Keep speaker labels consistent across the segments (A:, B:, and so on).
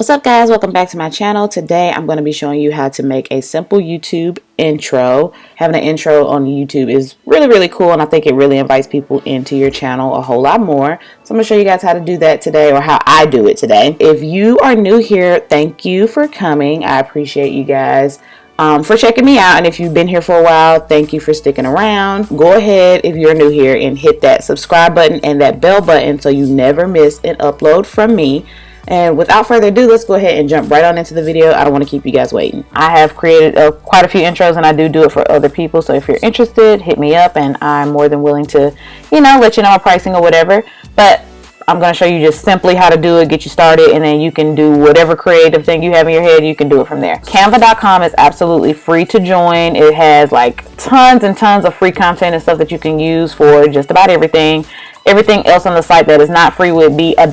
A: What's up guys, welcome back to my channel. Today I'm going to be showing you how to make a simple YouTube intro. Having an intro on YouTube is really cool, and I think it really invites people into your channel a whole lot more. So I'm going to show you guys how to do that today, or how I do it today. If you are new here, thank you for coming. I appreciate you guys for checking me out, and if you've been here for a while, thank you for sticking around. Go ahead, if you're new here, and hit that subscribe button and that bell button so you never miss an upload from me. And without further ado, let's go ahead and jump right on into the video. I don't want to keep you guys waiting. I have created quite a few intros, and I do it for other people. So if you're interested, hit me up, and I'm more than willing to, let you know my pricing or whatever. But I'm going to show you just simply how to do it, get you started, and then you can do whatever creative thing you have in your head. You can do it from there. Canva.com is absolutely free to join. It has like tons and tons of free content and stuff that you can use for just about everything. Everything else on the site that is not free would be $1.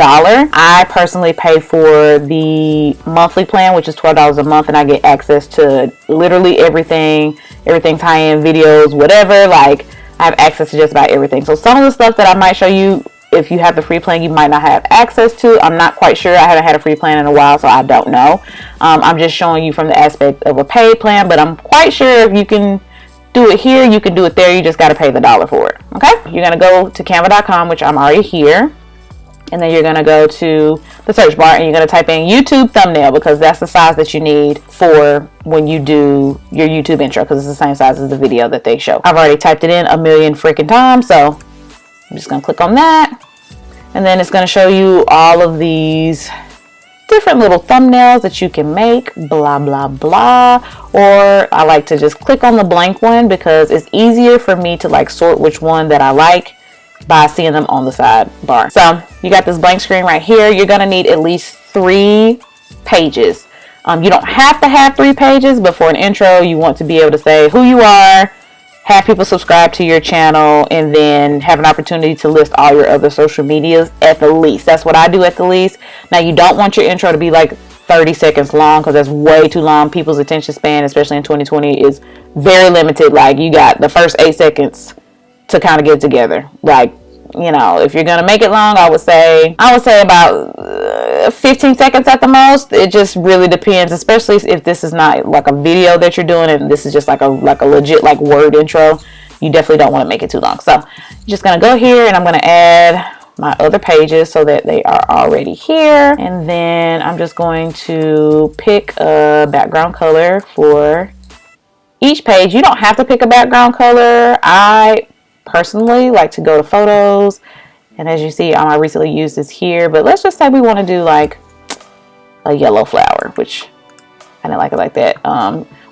A: I personally pay for the monthly plan, which is $12 a month, and I get access to literally everything high-end videos, whatever. Like, I have access to just about everything. So some of the stuff that I might show you, if you have the free plan, you might not have access to. I'm not quite sure. I haven't had a free plan in a while, so I don't know. I'm just showing you from the aspect of a paid plan, but I'm quite sure if you can do it here, you can do it there. You just got to pay the $1 for it. Okay, you're going to go to canva.com, which I'm already here, and then you're going to go to the search bar and you're going to type in YouTube thumbnail, because that's the size that you need for when you do your YouTube intro, because it's the same size as the video that they show. I've already typed it in a million freaking times, so I'm just going to click on that, and then it's going to show you all of these different little thumbnails that you can make, blah blah blah. Or I like to just click on the blank one, because it's easier for me to like sort which one that I like by seeing them on the sidebar. So you got this blank screen right here. You're gonna need at least 3 pages. You don't have to have 3 pages, but for an intro you want to be able to say who you are, have people subscribe to your channel, and then have an opportunity to list all your other social medias at the least. That's what I do at the least. Now, you don't want your intro to be like 30 seconds long, because that's way too long. People's attention span, especially in 2020, is very limited. Like, you got the first 8 seconds to kind of get together. Like, if you're gonna make it long, I would say about 15 seconds at the most. It just really depends, especially if this is not like a video that you're doing and this is just like a legit like word intro. You definitely don't want to make it too long. So I'm just gonna go here, and I'm gonna add my other pages so that they are already here, and then I'm just going to pick a background color for each page. You don't have to pick a background color. I personally like to go to photos, and as you see, I recently used this here, but let's just say we want to do like a yellow flower, which I didn't like it like that.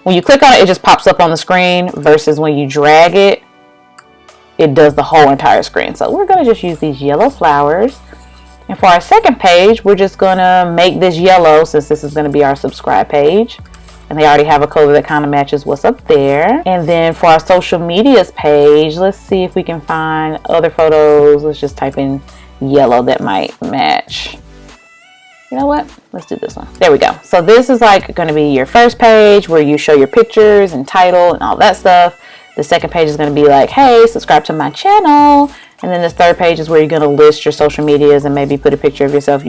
A: When you click on it, it just pops up on the screen, versus when you drag it, it does the whole entire screen. So we're going to just use these yellow flowers, and for our second page, we're just going to make this yellow, since this is going to be our subscribe page. And they already have a color that kind of matches what's up there. And then for our social medias page, let's see if we can find other photos. Let's just type in yellow that might match. You know what? Let's do this one. There we go. So this is like going to be your first page, where you show your pictures and title and all that stuff. The second page is going to be like, hey, subscribe to my channel. And then this third page is where you're going to list your social medias and maybe put a picture of yourself.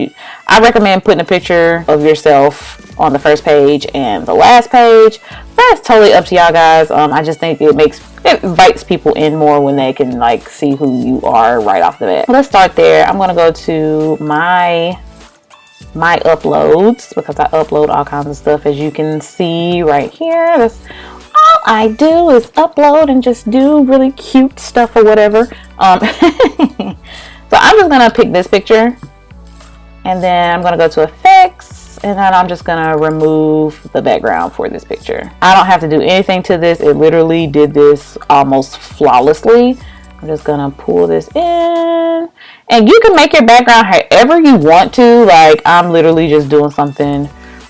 A: I recommend putting a picture of yourself on the first page and the last page. That's totally up to y'all guys. I just think it invites people in more when they can like see who you are right off the bat. Let's start there. I'm going to go to my uploads, because I upload all kinds of stuff, as you can see right here. That's all I do, is upload and just do really cute stuff or whatever. So I'm just gonna pick this picture, and then I'm gonna go to effects, and then I'm just gonna remove the background for this picture. I don't have to do anything to this. It literally did this almost flawlessly. I'm just gonna pull this in, and you can make your background however you want to. Like, I'm literally just doing something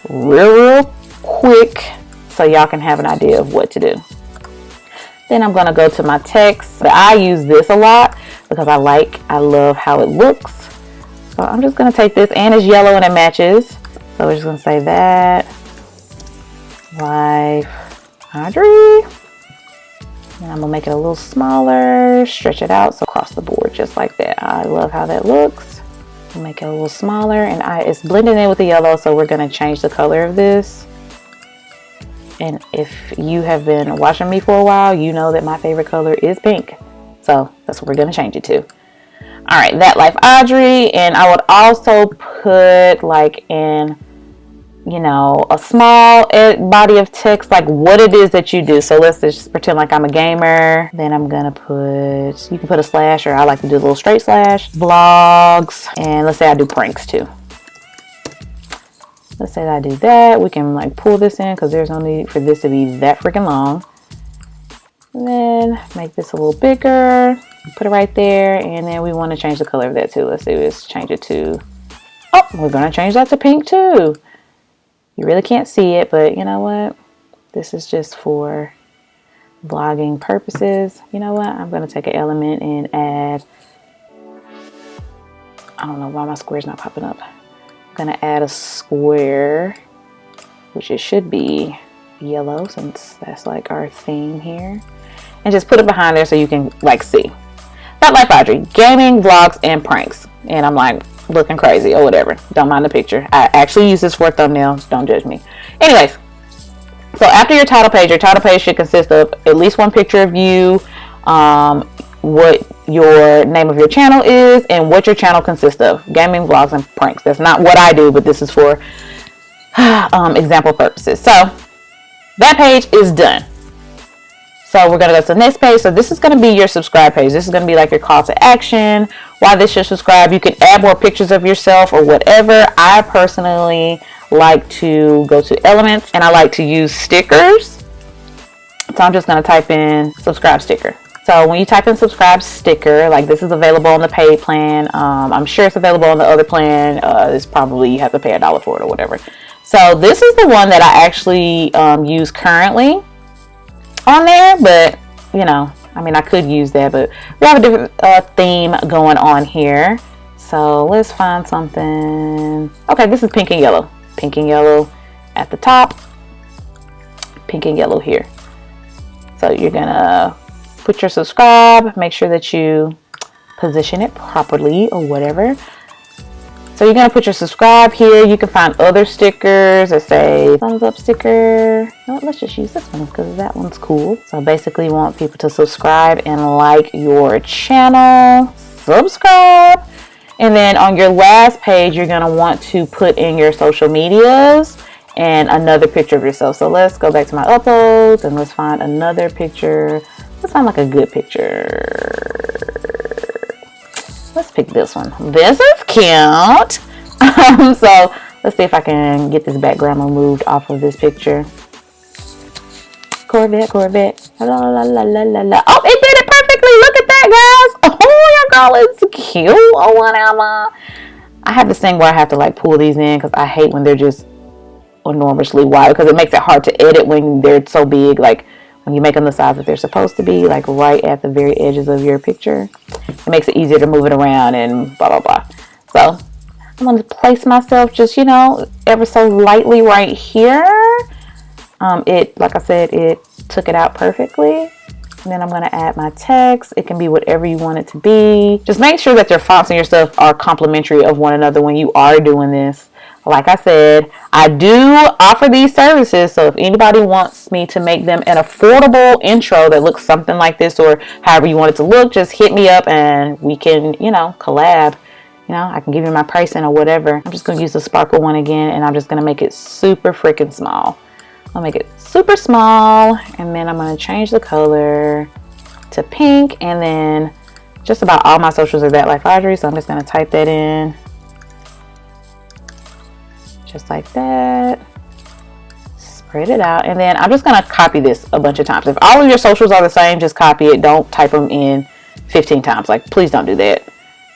A: real quick, so y'all can have an idea of what to do. Then I'm gonna go to my text. I use this a lot because I love how it looks. So I'm just gonna take this, and it's yellow and it matches. So we're just gonna say that. Life, Adri. And I'm gonna make it a little smaller, stretch it out, so across the board, just like that. I love how that looks. We'll make it a little smaller, and it's blending in with the yellow, so we're going to change the color of this. And if you have been watching me for a while, you know that my favorite color is pink. So that's what we're going to change it to. All right, That Life Adri. And I would also put like in, you know, a small body of text, like what it is that you do. So let's just pretend like I'm a gamer. Then I'm going to put, you can put a slash, or I like to do a little straight slash, vlogs. And let's say I do pranks too. Let's say that I do that. We can like pull this in because there's no need for this to be that freaking long. And then make this a little bigger. Put it right there. And then we want to change the color of that too. Let's see, let's change it to, oh, we're going to change that to pink too. You really can't see it, but you know what? This is just for vlogging purposes. You know what? I'm going to take an element and add, I don't know why my square's not popping up. Gonna add a square, which it should be yellow since that's like our theme here, and just put it behind there so you can like see. That Life Adri, gaming, vlogs, and pranks. And I'm like looking crazy or whatever. Don't mind the picture. I actually use this for a thumbnail. Don't judge me. Anyways, so after your title page should consist of at least one picture of you, what your name of your channel is, and what your channel consists of. Gaming, vlogs, and pranks. That's not what I do, but this is for example purposes. So that page is done. So we're going to go to the next page. So this is going to be your subscribe page. This is going to be like your call to action. Why they should subscribe. You can add more pictures of yourself or whatever. I personally like to go to elements, and I like to use stickers. So I'm just going to type in subscribe sticker. So when you type in subscribe sticker, like this is available on the paid plan. I'm sure it's available on the other plan. It's probably you have to pay $1 for it or whatever. So this is the one that I actually use currently on there. But you know, I mean, I could use that, but we have a different theme going on here. So let's find something. Okay, this is pink and yellow. Pink and yellow at the top. Pink and yellow here. So you're gonna put your subscribe, make sure that you position it properly or whatever. So you're going to put your subscribe here. You can find other stickers that say thumbs up sticker. No, let's just use this one because that one's cool. So basically you want people to subscribe and like your channel. Subscribe. And then on your last page, you're going to want to put in your social medias and another picture of yourself. So let's go back to my uploads and let's find another picture. Let's find like a good picture. Let's pick this one. This is cute. So let's see if I can get this background removed off of this picture. Corvette. La, la, la, la, la, la. Oh, it did it perfectly. Look at that, guys. Oh, your girl is cute or whatever. I have this thing where I have to like pull these in because I hate when they're just enormously wide because it makes it hard to edit when they're so big. Like when you make them the size that they're supposed to be, like right at the very edges of your picture, it makes it easier to move it around and blah, blah, blah. So I'm going to place myself just, you know, ever so lightly right here. Like I said, it took it out perfectly. And then I'm going to add my text. It can be whatever you want it to be. Just make sure that your fonts and your stuff are complementary of one another when you are doing this. Like I said, I do offer these services, so if anybody wants me to make them an affordable intro that looks something like this or however you want it to look, just hit me up and we can, you know, collab. You know, I can give you my pricing or whatever. I'm just going to use the sparkle one again, and I'm just going to make it super freaking small. I'll make it super small, and then I'm going to change the color to pink, and then just about all my socials are That Life Adri, so I'm just going to type that in. Just like that. Spread it out. And then I'm just going to copy this a bunch of times. If all of your socials are the same, just copy it. Don't type them in 15 times. Like, please don't do that.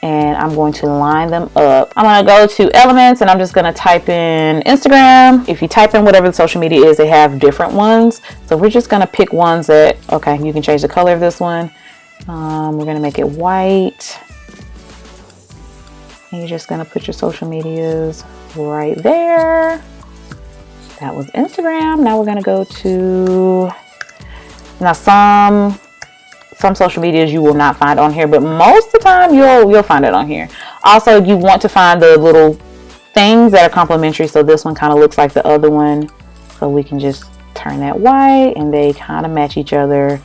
A: And I'm going to line them up. I'm going to go to elements and I'm just going to type in Instagram. If you type in whatever the social media is, they have different ones. So we're just going to pick ones that, okay, you can change the color of this one. We're going to make it white. And you're just going to put your social medias right there. That was Instagram. Now we're going to go to, now some social medias you will not find on here, but most of the time you'll find it on here. Also, you want to find the little things that are complementary. So this one kind of looks like the other one. So we can just turn that white and they kind of match each other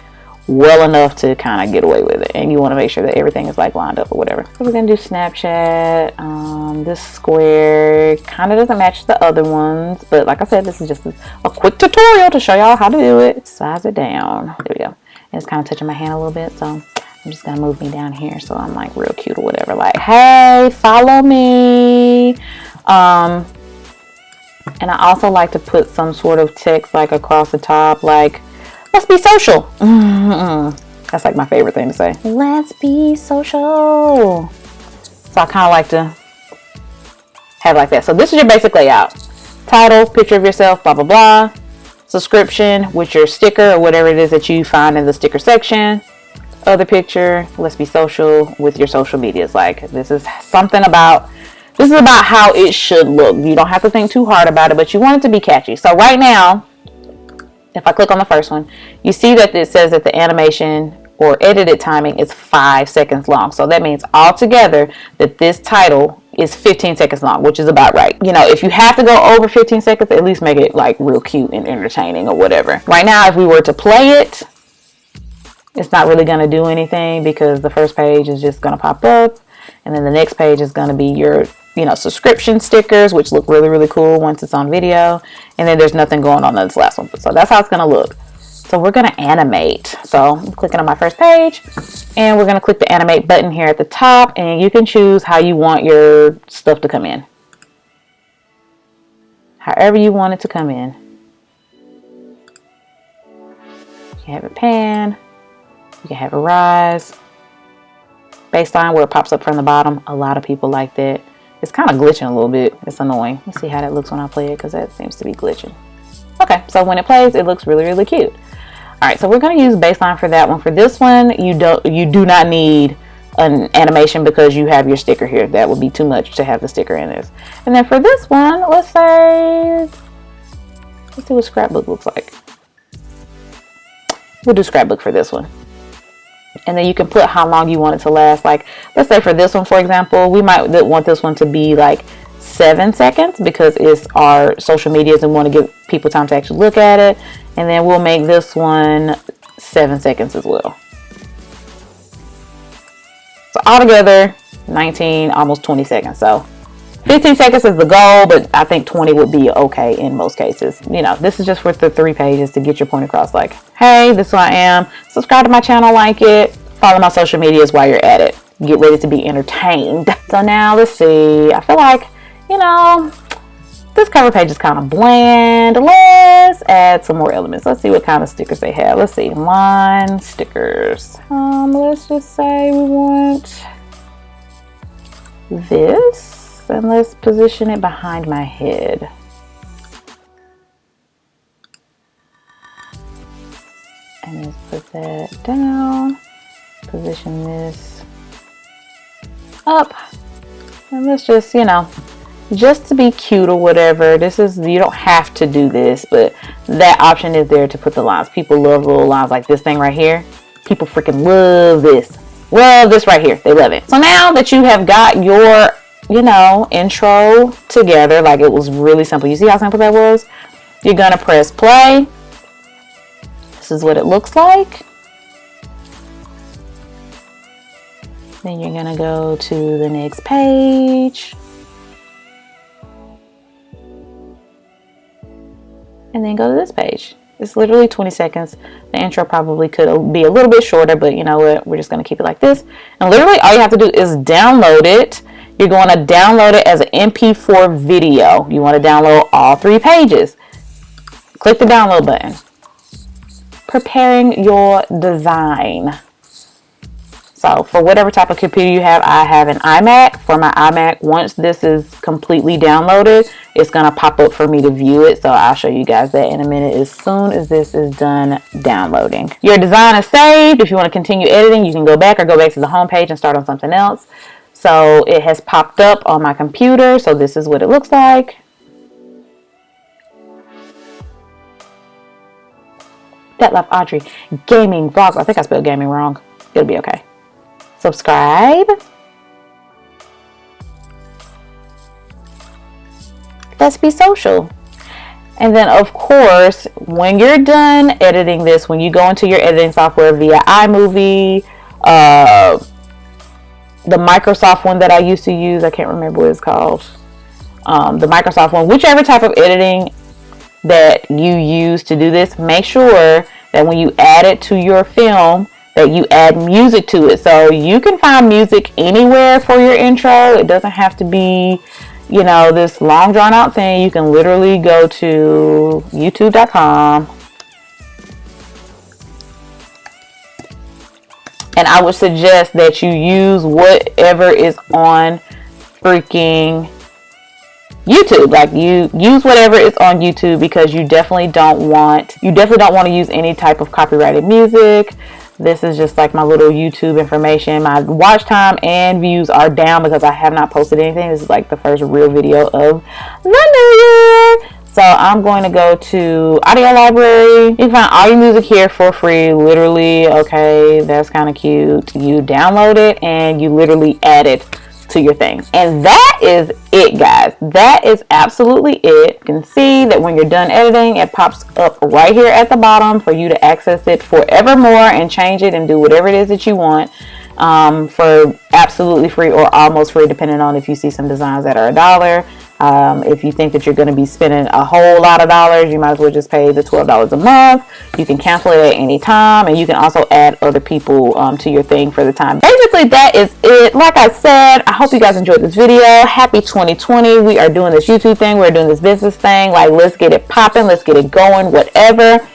A: well enough to kind of get away with it. And you want to make sure that everything is like lined up or whatever. So we're going to do Snapchat. This square kind of doesn't match the other ones. But like I said, this is just a quick tutorial to show y'all how to do it. Size it down. There we go. And it's kind of touching my hand a little bit. So I'm just going to move me down here so I'm like real cute or whatever. Like, hey, follow me. And I also like to put some sort of text like across the top, like, let's be social. That's like my favorite thing to say. Let's be social. So I kind of like to have like that. So this is your basic layout. Title, picture of yourself, blah, blah, blah. Subscription with your sticker or whatever it is that you find in the sticker section. Other picture, let's be social with your social medias. Like, this is about how it should look. You don't have to think too hard about it, but you want it to be catchy. So right now, if I click on the first one, you see that it says that the animation or edited timing is 5 seconds long. So that means altogether that this title is 15 seconds long, which is about right. You know, if you have to go over 15 seconds, at least make it like real cute and entertaining or whatever. Right now, if we were to play it, it's not really going to do anything because the first page is just going to pop up. And then the next page is going to be your, subscription stickers, which look really, really cool once it's on video. And then there's nothing going on in this last one. So that's how it's going to look. So we're going to animate. So I'm clicking on my first page and we're going to click the animate button here at the top. And you can choose how you want your stuff to come in. However you want it to come in. You can have it pan. You can have it rise. Baseline where it pops up from the bottom. A lot of people like that. It's kind of glitching a little bit. It's annoying. Let's see how that looks when I play it because that seems to be glitching. Okay, so when it plays, it looks really, really cute. All right, so we're going to use baseline for that one. For this one, you do not need an animation because you have your sticker here. That would be too much to have the sticker in this. And then for this one, let's see what scrapbook looks like. We'll do scrapbook for this one. And then you can put how long you want it to last. Like, let's say for this one, for example, we might want this one to be like 7 seconds because it's our social medias and want to give people time to actually look at it. And then we'll make this one 7 seconds as well. So altogether, 19, almost 20 seconds. So 15 seconds is the goal, but I think 20 would be okay in most cases. This is just for the 3 pages to get your point across. Like, hey, this is who I am. Subscribe to my channel, like it. Follow my social medias while you're at it. Get ready to be entertained. So now let's see. I feel like, this cover page is kind of bland. Let's add some more elements. Let's see what kind of stickers they have. Let's see. Line stickers. Let's just say we want this. And let's position it behind my head. And let's put that down. Position this up. And let's just, just to be cute or whatever. You don't have to do this, but that option is there to put the lines. People love little lines like this thing right here. People freaking love this. Love this right here. They love it. So now that you have got your intro together, like it was really simple. You see how simple that was? You're gonna press play. This is what it looks like. Then you're gonna go to the next page. And then go to this page. It's literally 20 seconds. The intro probably could be a little bit shorter, but you know what? We're just gonna keep it like this. And literally all you have to do is download it. You're going to download it as an MP4 video. You want to download all 3 pages. Click the download button. Preparing your design. So for whatever type of computer you have, I have an iMac. For my iMac, once this is completely downloaded, it's going to pop up for me to view it. So I'll show you guys that in a minute as soon as this is done downloading. Your design is saved. If you want to continue editing, you can go back to the home page and start on something else. So it has popped up on my computer. So this is what it looks like. That Love Adri Gaming Vlogs. I think I spelled gaming wrong. It'll be okay. Subscribe. let's be social. And then of course, when you're done editing this, when you go into your editing software via iMovie, the Microsoft one that I used to use, I can't remember what it's called, the Microsoft one, whichever type of editing that you use to do this, make sure that when you add it to your film, that you add music to it. So you can find music anywhere for your intro. It doesn't have to be, you know, this long drawn out thing. You can literally go to youtube.com, and I would suggest that you use whatever is on freaking YouTube. Like, you use whatever is on YouTube, because you definitely don't want to use any type of copyrighted music. This is just like my little YouTube information. My watch time and views are down because I have not posted anything. This is like the first real video of the new year. So I'm going to go to audio library. You can find all your music here for free, literally. Okay, that's kind of cute. You download it and you literally add it to your thing. And that is it, guys. That is absolutely it. You can see that when you're done editing, it pops up right here at the bottom for you to access it forevermore and change it and do whatever it is that you want, for absolutely free or almost free, depending on if you see some designs that are $1. If you think that you're going to be spending a whole lot of dollars, you might as well just pay the $12 a month. You can cancel it at any time, and you can also add other people to your thing for the time. Basically, that is it. Like I said, I hope you guys enjoyed this video. Happy 2020. We are doing this YouTube thing. We're doing this business thing. Like, let's get it popping. Let's get it going, whatever.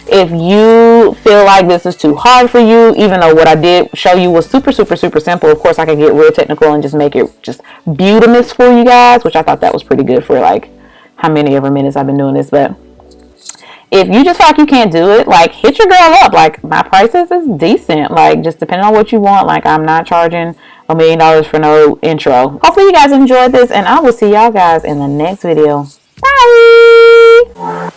A: If you feel like this is too hard for you, even though what I did show you was super simple, of course I could get real technical and just make it just beautimous for you guys, which I thought that was pretty good for like how many ever minutes I've been doing this. But if you just feel like you can't do it, like, hit your girl up. Like, my prices is decent, like, just depending on what you want. Like, I'm not charging $1 million for no intro. Hopefully you guys enjoyed this, and I will see y'all guys in the next video. Bye.